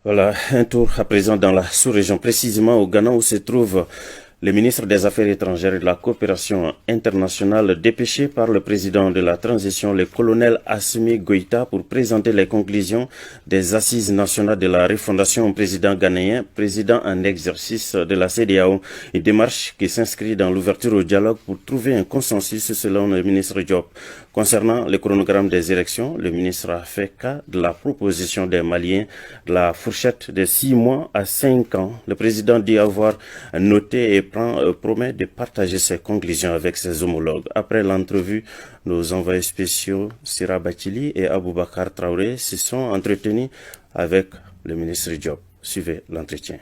Voilà, un tour à présent dans la sous-région, précisément au Ghana où se trouve le ministre des Affaires étrangères et de la coopération internationale dépêché par le président de la transition, le colonel Assimi Goïta, pour présenter les conclusions des assises nationales de la refondation au président ghanéen, président en exercice de la CEDEAO, une démarche qui s'inscrit dans l'ouverture au dialogue pour trouver un consensus selon le ministre Diop. Concernant le chronogramme des élections, le ministre a fait cas de la proposition des Maliens de la fourchette de 6 mois à 5 ans. Le président dit avoir noté et promet de partager ses conclusions avec ses homologues. Après l'entrevue, nos envoyés spéciaux Sira Bachili et Aboubakar Traoré se sont entretenus avec le ministre Diop. Suivez l'entretien.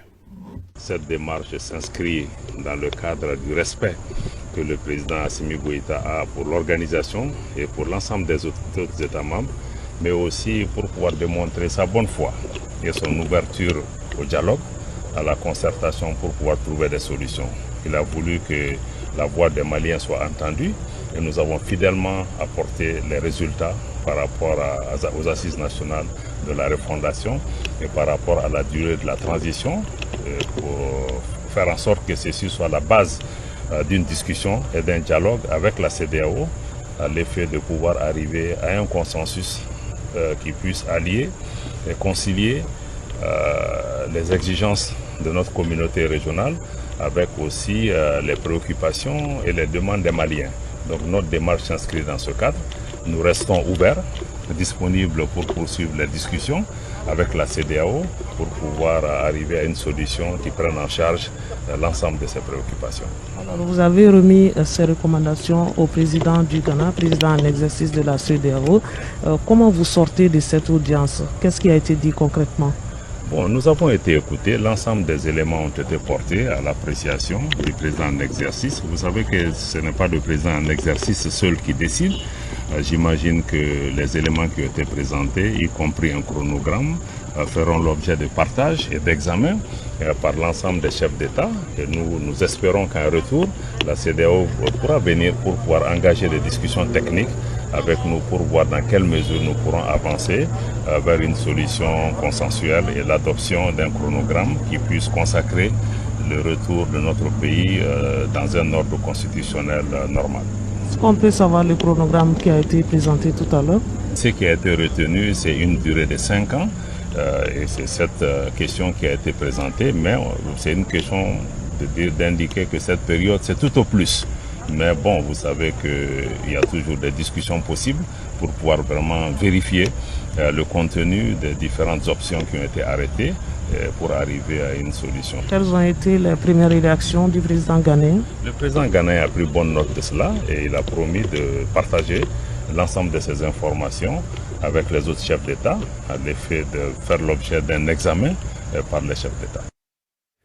Cette démarche s'inscrit dans le cadre du respect que le président Assimi Goïta a pour l'organisation et pour l'ensemble des autres États membres, mais aussi pour pouvoir démontrer sa bonne foi et son ouverture au dialogue, à la concertation pour pouvoir trouver des solutions. Il a voulu que la voix des Maliens soit entendue et nous avons fidèlement apporté les résultats par rapport aux assises nationales de la refondation et par rapport à la durée de la transition pour faire en sorte que ceci soit la base d'une discussion et d'un dialogue avec la CEDEAO à l'effet de pouvoir arriver à un consensus qui puisse allier et concilier les exigences de notre communauté régionale avec aussi les préoccupations et les demandes des Maliens. Donc notre démarche s'inscrit dans ce cadre. Nous restons ouverts, disponibles pour poursuivre les discussions avec la CEDEAO pour pouvoir arriver à une solution qui prenne en charge l'ensemble de ces préoccupations. Alors, vous avez remis ces recommandations au président du Ghana, président en exercice de la CEDEAO. Comment vous sortez de cette audience? Qu'est-ce qui a été dit concrètement? Bon, nous avons été écoutés, l'ensemble des éléments ont été portés à l'appréciation du président en exercice. Vous savez que ce n'est pas le président en exercice seul qui décide. J'imagine que les éléments qui ont été présentés, y compris un chronogramme, feront l'objet de partage et d'examen par l'ensemble des chefs d'État. Et nous espérons qu'en retour, la CEDEAO pourra venir pour pouvoir engager des discussions techniques avec nous pour voir dans quelle mesure nous pourrons avancer vers une solution consensuelle et l'adoption d'un chronogramme qui puisse consacrer le retour de notre pays dans un ordre constitutionnel normal. Est-ce qu'on peut savoir le chronogramme qui a été présenté tout à l'heure? Ce qui a été retenu, c'est une durée de 5 ans et c'est cette question qui a été présentée, mais c'est une question d'indiquer que cette période, c'est tout au plus. Mais bon, vous savez qu'il y a toujours des discussions possibles pour pouvoir vraiment vérifier le contenu des différentes options qui ont été arrêtées pour arriver à une solution. Quelles ont été les premières réactions du président ghanéen? Le président ghanéen a pris bonne note de cela et il a promis de partager l'ensemble de ces informations avec les autres chefs d'État à l'effet de faire l'objet d'un examen par les chefs d'État.